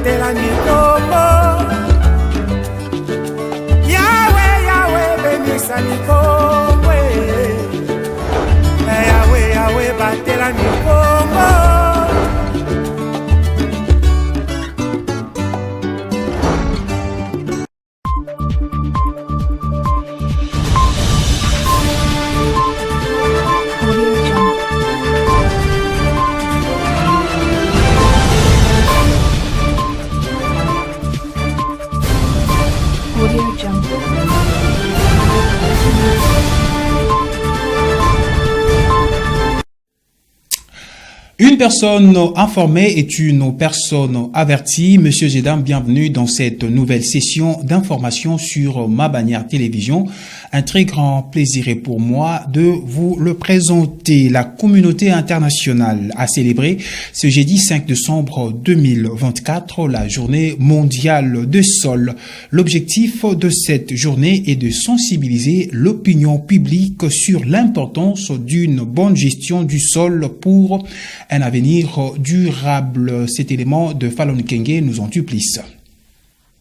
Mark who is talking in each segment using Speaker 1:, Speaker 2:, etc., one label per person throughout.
Speaker 1: batela mikongo. Yahweh, Yahweh, benisa mikongo. Yahweh, Yahweh, batela mikongo.
Speaker 2: Une personne informée est une personne avertie. Monsieur Zedam, bienvenue dans cette nouvelle session d'information sur Ma Bannière Télévision. Un très grand plaisir est pour moi de vous le présenter. La communauté internationale a célébré ce jeudi 5 décembre 2024 la journée mondiale du sol. L'objectif de cette journée est de sensibiliser l'opinion publique sur l'importance d'une bonne gestion du sol pour un avenir durable. Cet élément de Fallon Kenge nous en dit plus.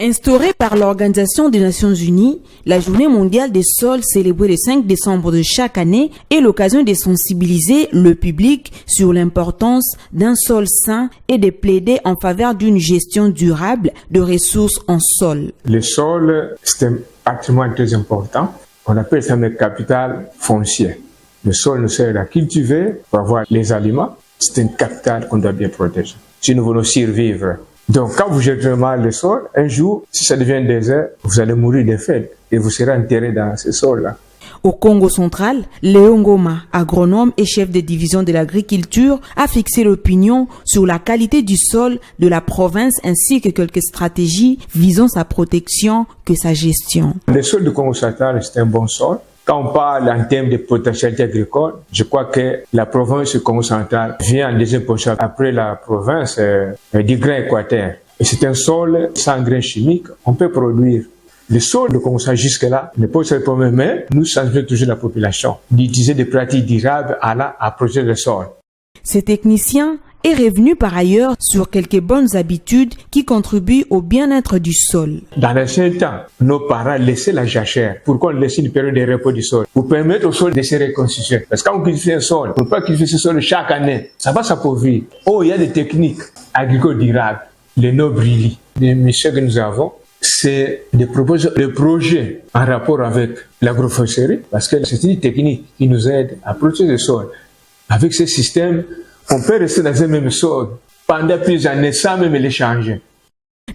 Speaker 3: Instaurée par l'Organisation des Nations Unies, la Journée mondiale des sols célébrée le 5 décembre de chaque année est l'occasion de sensibiliser le public sur l'importance d'un sol sain et de plaider en faveur d'une gestion durable de ressources en sol.
Speaker 4: Le sol, c'est un patrimoine très important. On appelle ça le capital foncier. Le sol nous sert à cultiver pour avoir les aliments. C'est un capital qu'on doit bien protéger si nous voulons survivre. Donc, quand vous jetez mal le sol, un jour, si ça devient désert, vous allez mourir de faim et vous serez enterré dans ce sol-là.
Speaker 3: Au Congo central, Léon Goma, agronome et chef de division de l'agriculture, a fixé l'opinion sur la qualité du sol de la province ainsi que quelques stratégies visant sa protection que sa gestion.
Speaker 4: Le sol du Congo central, c'est un bon sol. Quand on parle en termes de potentialité agricole, je crois que la province du Congo central vient en deuxième position après la province du Grand Équateur. Et c'est un sol sans grains chimiques. On peut produire. Le sol de Congo central jusque-là ne pose pas de problème, mais nous sensibilisons toujours la population d'utiliser des pratiques durables à protéger le sol.
Speaker 3: Ces techniciens est revenu par ailleurs sur quelques bonnes habitudes qui contribuent au bien-être du sol.
Speaker 4: Dans l'ancien temps, nos parents laissaient la jachère. Pourquoi on laissait une période de repos du sol? Pour permettre au sol de se reconstituer. Parce que quand on cultive un sol, on ne peut pas cultiver ce sol chaque année. Ça va s'appauvrir. Oh, il y a des techniques agricoles durables. Les no-brillis. Les missions que nous avons, c'est de proposer des projets en rapport avec l'agroforesterie. Parce que c'est une technique qui nous aide à protéger le sol. Avec ce système, on peut rester dans un même sol pendant plusieurs années sans même les changer.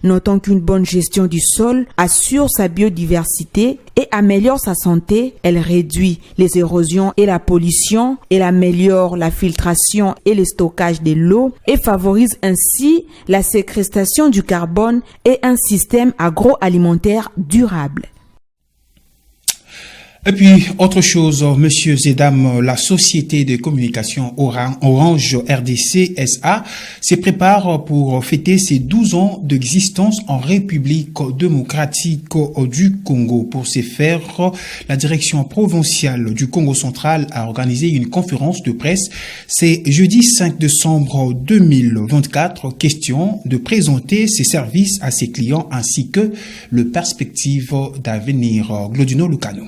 Speaker 3: Notons qu'une bonne gestion du sol assure sa biodiversité et améliore sa santé. Elle réduit les érosions et la pollution. Elle améliore la filtration et le stockage de l'eau et favorise ainsi la séquestration du carbone et un système agroalimentaire durable.
Speaker 2: Et puis, autre chose, Monsieur Zedam, la société de communication Orange RDC SA se prépare pour fêter ses 12 ans d'existence en République démocratique du Congo. Pour ce faire, la direction provinciale du Congo central a organisé une conférence de presse. C'est jeudi 5 décembre 2024, question de présenter ses services à ses clients ainsi que le perspective d'avenir. Glodino Lucano.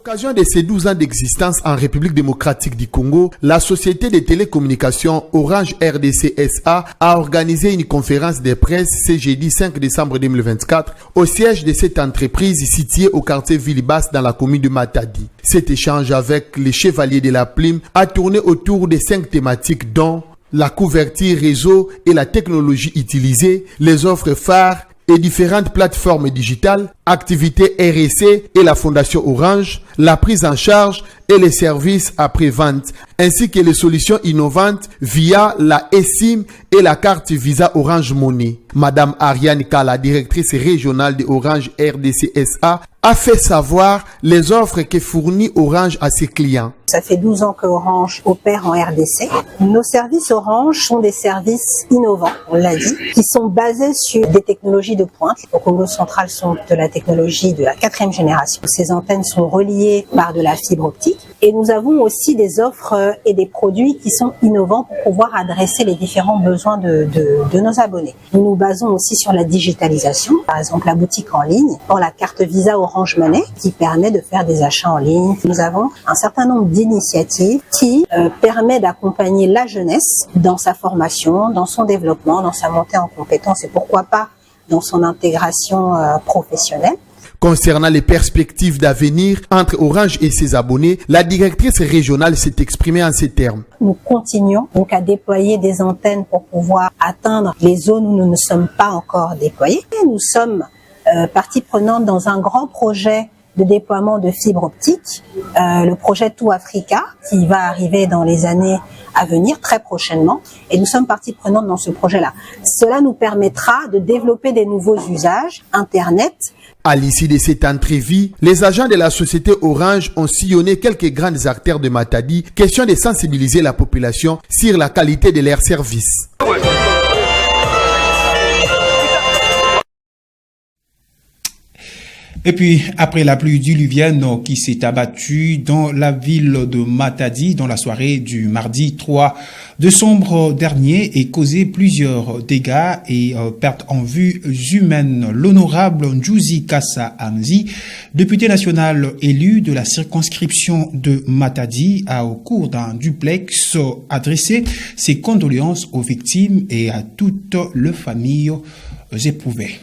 Speaker 5: À l'occasion de ses 12 ans d'existence en République démocratique du Congo, la société de télécommunications Orange RDC SA a organisé une conférence de presse ce jeudi 5 décembre 2024 au siège de cette entreprise située au quartier Ville-Basse dans la commune de Matadi. Cet échange avec les chevaliers de la plume a tourné autour de 5 thématiques dont la couverture réseau et la technologie utilisée, les offres phares et différentes plateformes digitales, activités RSC et la Fondation Orange, la prise en charge et les services après-vente, ainsi que les solutions innovantes via la eSIM et la carte Visa Orange Money. Madame Ariane Kala, directrice régionale de Orange RDC SA, a fait savoir les offres que fournit Orange à ses clients.
Speaker 6: Ça fait 12 ans que Orange opère en RDC. Nos services Orange sont des services innovants, on l'a dit, qui sont basés sur des technologies de pointe. Au Congo central sont de la technologie de la 4e génération. Ces antennes sont reliées reliés par de la fibre optique. Et nous avons aussi des offres et des produits qui sont innovants pour pouvoir adresser les différents besoins de nos abonnés. Nous nous basons aussi sur la digitalisation, par exemple la boutique en ligne, pour la carte Visa Orange Money qui permet de faire des achats en ligne. Nous avons un certain nombre d'initiatives qui permettent d'accompagner la jeunesse dans sa formation, dans son développement, dans sa montée en compétences et pourquoi pas dans son intégration professionnelle.
Speaker 5: Concernant les perspectives d'avenir entre Orange et ses abonnés, la directrice régionale s'est exprimée en ces termes.
Speaker 6: Nous continuons donc à déployer des antennes pour pouvoir atteindre les zones où nous ne sommes pas encore déployés. Et nous sommes partie prenante dans un grand projet de déploiement de fibre optique, le projet Tout Africa, qui va arriver dans les années à venir, très prochainement, et nous sommes partie prenante dans ce projet-là. Cela nous permettra de développer des nouveaux usages, Internet.
Speaker 5: À l'issue de cette entrevue, les agents de la société Orange ont sillonné quelques grandes artères de Matadi, question de sensibiliser la population sur la qualité de leurs services.
Speaker 2: Et puis, après la pluie diluvienne qui s'est abattue dans la ville de Matadi dans la soirée du mardi 3 décembre dernier et causé plusieurs dégâts et pertes en vue humaines, l'honorable Ndjouzi Kassa Amzi, député national élu de la circonscription de Matadi, a au cours d'un duplex adressé ses condoléances aux victimes et à toutes les familles éprouvées.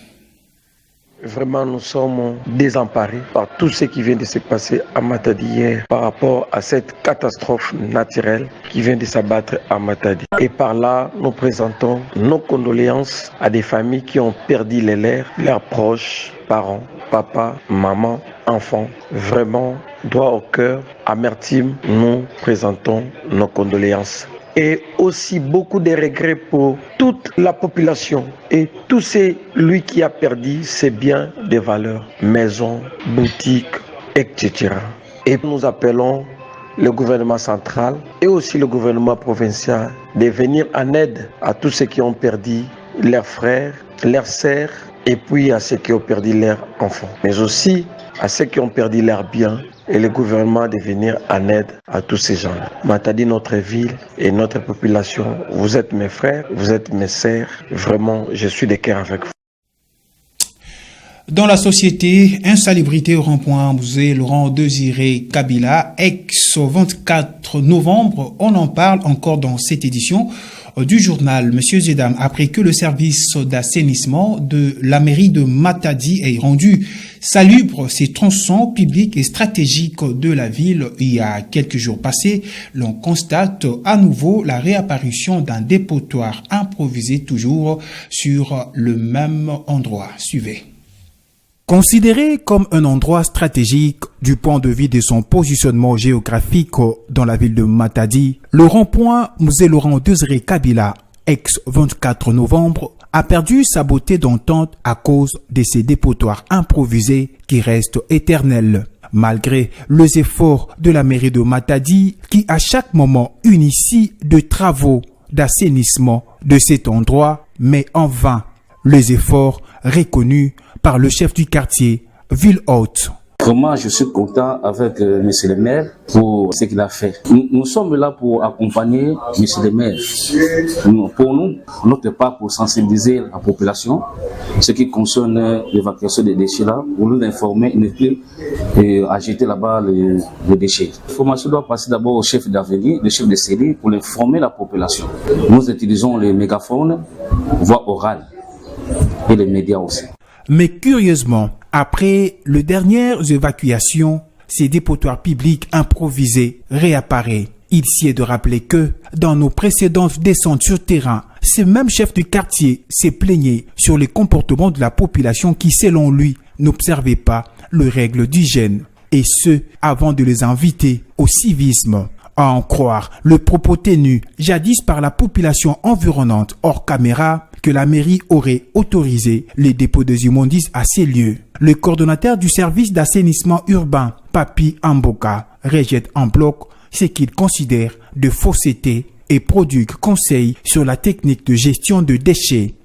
Speaker 7: Vraiment, nous sommes désemparés par tout ce qui vient de se passer à Matadi hier par rapport à cette catastrophe naturelle qui vient de s'abattre à Matadi. Et par là, nous présentons nos condoléances à des familles qui ont perdu les leurs proches, parents, papa, maman, enfants. Vraiment, droit au cœur, amertume, nous présentons nos condoléances. Et aussi beaucoup de regrets pour toute la population et tout celui qui a perdu ses biens de valeur, maisons, boutiques, etc. Et nous appelons le gouvernement central et aussi le gouvernement provincial de venir en aide à tous ceux qui ont perdu leurs frères, leurs sœurs et puis à ceux qui ont perdu leurs enfants. Mais aussi à ceux qui ont perdu leurs biens et le gouvernement de venir en aide à tous ces gens-là. Matadi, notre ville et notre population, vous êtes mes frères, vous êtes mes sœurs. Vraiment, je suis de cœur avec vous.
Speaker 2: Dans la société, insalubrité au rond-point Bouzé, Laurent Désiré Kabila, ex-24 novembre, on en parle encore dans cette édition du journal Monsieur Zedam, après que le service d'assainissement de la mairie de Matadi ait rendu salubre ces tronçons publics et stratégiques de la ville. Il y a quelques jours passés, l'on constate à nouveau la réapparition d'un dépotoir improvisé toujours sur le même endroit. Suivez. Considéré comme un endroit stratégique du point de vue de son positionnement géographique dans la ville de Matadi, le rond-point Musée Laurent Désiré Kabila, ex-24 novembre, a perdu sa beauté d'entente à cause de ces dépotoirs improvisés qui restent éternels. Malgré les efforts de la mairie de Matadi qui à chaque moment initie de travaux d'assainissement de cet endroit, mais en vain, les efforts reconnus par le chef du quartier, Ville Haute.
Speaker 8: Vraiment, je suis content avec monsieur le maire pour ce qu'il a fait. Nous sommes là pour accompagner monsieur le maire. Pour nous, notre part, pour sensibiliser la population, ce qui concerne l'évacuation des déchets là, pour nous informer, ne plus agiter là-bas les déchets. L'information doit passer d'abord au chef d'avenir, le chef de série, pour informer la population. Nous utilisons les mégaphones, voix orale et les médias aussi.
Speaker 2: Mais curieusement, après les dernières évacuations, ces dépotoirs publics improvisés réapparaissent. Il s'y est de rappeler que, dans nos précédentes descentes sur terrain, ce même chef du quartier s'est plaigné sur les comportements de la population qui, selon lui, n'observait pas les règles d'hygiène. Et ce, avant de les inviter au civisme. À en croire le propos tenu jadis par la population environnante hors caméra, que la mairie aurait autorisé les dépôts des immondices à ces lieux. Le coordonnateur du service d'assainissement urbain, Papi Amboka, rejette en bloc ce qu'il considère de fausseté et produit conseil sur la technique de gestion de déchets.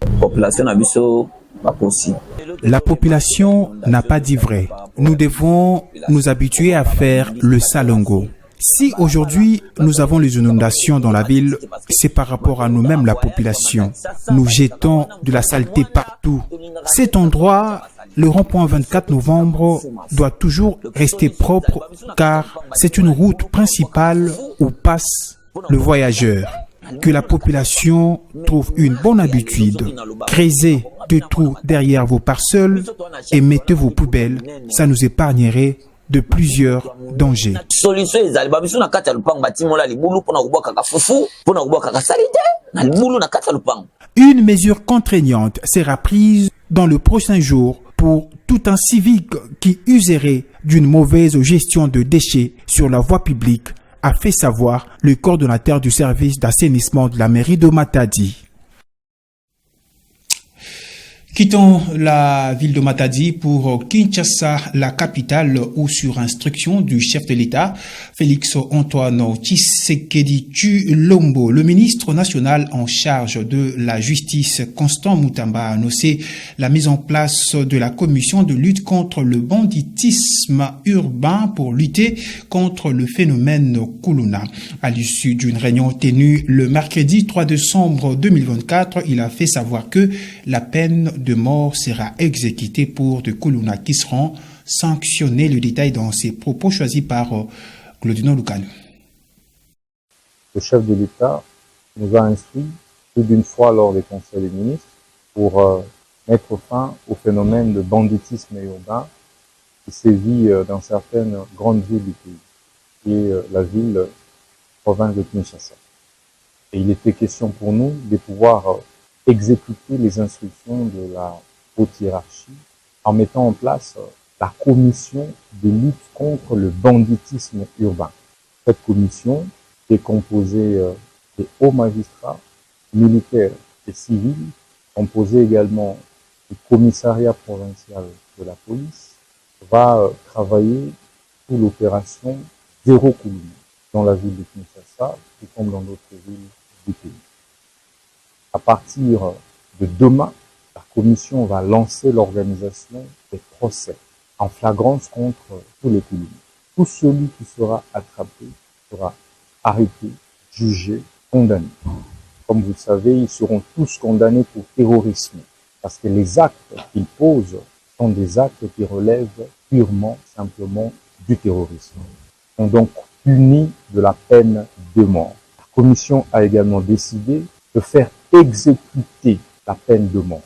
Speaker 2: La population n'a pas dit vrai nous devons nous habituer à faire le salongo. Si aujourd'hui nous avons les inondations dans la ville, c'est par rapport à nous-mêmes, la population. Nous jetons de la saleté partout. Cet endroit, le rond-point 24 novembre, doit toujours rester propre car c'est une route principale où passe le voyageur. Que la population trouve une bonne habitude. Creusez des trous derrière vos parcelles et mettez vos poubelles. Ça nous épargnerait de plusieurs dangers. Une mesure contraignante sera prise dans le prochain jour pour tout un civique qui userait d'une mauvaise gestion de déchets sur la voie publique, a fait savoir le coordonnateur du service d'assainissement de la mairie de Matadi. Quittons la ville de Matadi pour Kinshasa, la capitale, où sur instruction du chef de l'État, Félix Antoine Tshisekedi Tshilombo, le ministre national en charge de la justice, Constant Mutamba, a annoncé la mise en place de la commission de lutte contre le banditisme urbain pour lutter contre le phénomène Kuluna. À l'issue d'une réunion tenue le mercredi 3 décembre 2024, il a fait savoir que la peine de mort sera exécutée pour de Kuluna qui seront sanctionnés. Le détail dans ses propos choisis par Claudino Lucano.
Speaker 9: Le chef de l'État nous a instruit plus d'une fois lors des conseils des ministres pour mettre fin au phénomène de banditisme urbain qui sévit dans certaines grandes villes du pays, qui est la ville province de Kinshasa. Et il était question pour nous de pouvoir exécuter les instructions de la haute hiérarchie en mettant en place la commission de lutte contre le banditisme urbain. Cette commission est composée des hauts magistrats, militaires et civils, composée également du commissariat provincial de la police, va travailler sous l'opération Zéro Kuluna dans la ville de Kinshasa, tout comme dans d'autres villes du pays. À partir de demain, la commission va lancer l'organisation des procès en flagrance contre tous les Kuluna. Tout celui qui sera attrapé sera arrêté, jugé, condamné. Comme vous le savez, ils seront tous condamnés pour terrorisme parce que les actes qu'ils posent sont des actes qui relèvent purement, simplement du terrorisme. Ils sont donc punis de la peine de mort. La commission a également décidé de faire exécuter la peine de mort.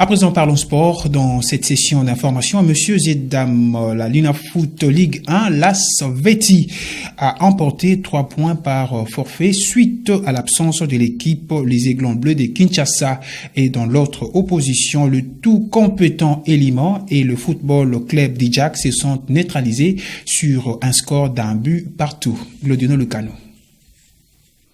Speaker 2: À présent, parlons sport. Dans cette session d'information, Monsieur Zedam, la Linafoot Ligue 1, l'AS Veti a emporté 3 points par forfait suite à l'absence de l'équipe Les Aiglons Bleus de Kinshasa. Et dans l'autre opposition, le tout compétent Eliman et le football club d'Ijak se sont neutralisés sur un score d'un but partout. Claudino Lucano.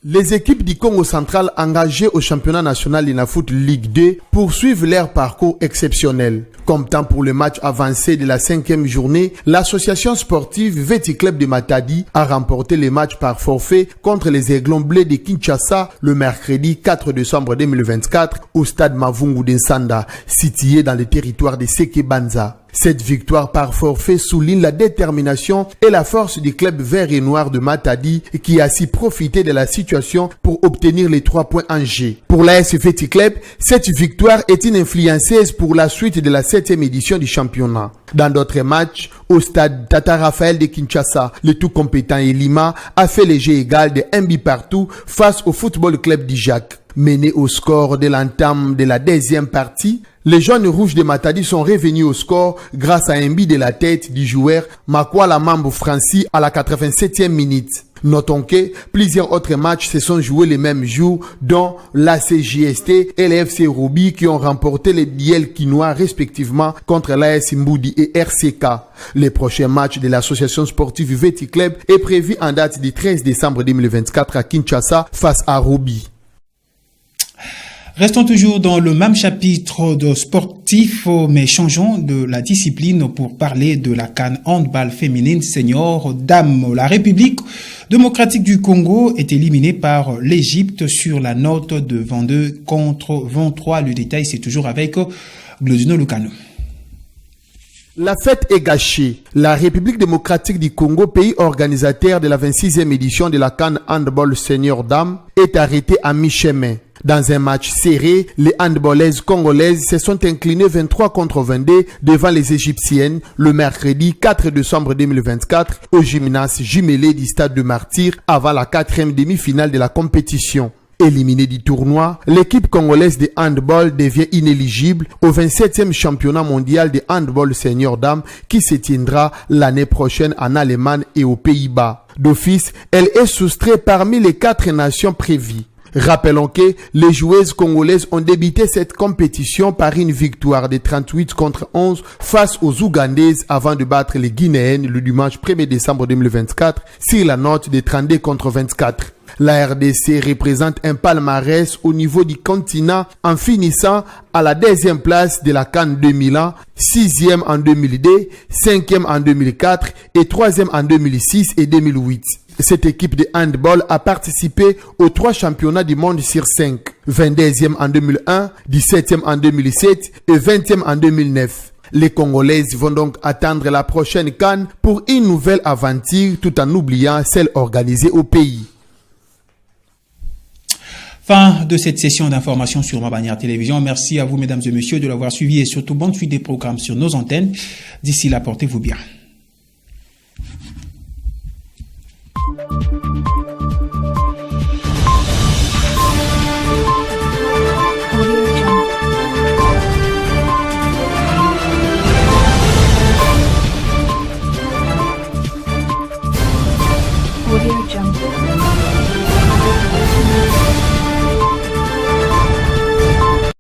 Speaker 5: Les équipes du Congo central engagées au championnat national Linafoot Ligue 2 poursuivent leur parcours exceptionnel. Comme temps pour le match avancé de la 5e journée, l'association sportive Veti Club de Matadi a remporté les matchs par forfait contre les Aiglons Bleus de Kinshasa le mercredi 4 décembre 2024 au stade Mavungu d'Nsanda, situé dans le territoire de Sekebanza. Cette victoire par forfait souligne la détermination et la force du club vert et noir de Matadi qui a si profité de la situation pour obtenir les 3 points en jeu. Pour l'AS Veti Club, cette victoire est une influenceuse pour la suite de la 7e édition du championnat. Dans d'autres matchs, au stade Tata Raphaël de Kinshasa, le tout compétent Elima a fait le jeu égal de 1 but partout face au football club d'Ijak. Mené au score de l'entame de la 2e partie, les jaunes rouges de Matadi sont revenus au score grâce à un but de la tête du joueur Makwala Mambo Francis à la 87e minute. Notons que plusieurs autres matchs se sont joués les mêmes jours, dont l'ACJST et les FC Ruby qui ont remporté les duels quinois respectivement contre l'AS Mboudi et RCK. Le prochain match de l'association sportive Veti Club est prévu en date du 13 décembre 2024 à Kinshasa face à Ruby.
Speaker 2: Restons toujours dans le même chapitre de sportif, mais changeons de la discipline pour parler de la CAN handball féminine senior dames. La République démocratique du Congo est éliminée par l'Égypte sur la note de 22 contre 23. Le détail, c'est toujours avec Glodino Lucano.
Speaker 5: La fête est gâchée. La République démocratique du Congo, pays organisateur de la 26e édition de la CAN Handball Senior Dames, est arrêtée à mi-chemin. Dans un match serré, les handballeuses congolaises se sont inclinées 23-22 devant les Égyptiennes le mercredi 4 décembre 2024 au gymnase jumelé du Stade de Martyrs avant la 4e demi-finale de la compétition. Éliminée du tournoi, l'équipe congolaise de handball devient inéligible au 27e championnat mondial de handball senior dames qui se tiendra l'année prochaine en Allemagne et aux Pays-Bas. D'office, elle est soustraite parmi les 4 nations prévues. Rappelons que les joueuses congolaises ont débuté cette compétition par une victoire de 38-11 face aux Ougandaises avant de battre les Guinéennes le dimanche 1er décembre 2024 sur la note de 32-24. La RDC représente un palmarès au niveau du continent en finissant à la 2e place de la CAN 2001, 6e en 2002, 5e en 2004 et 3e en 2006 et 2008. Cette équipe de handball a participé aux 3 championnats du monde sur 5, 22e en 2001, 17e en 2007 et 20e en 2009. Les Congolaises vont donc attendre la prochaine CAN pour une nouvelle aventure tout en oubliant celle organisée au pays.
Speaker 2: Fin de cette session d'information sur Mabanière Télévision. Merci à vous, mesdames et messieurs, de l'avoir suivi et surtout bonne suite des programmes sur nos antennes. D'ici là, portez-vous bien.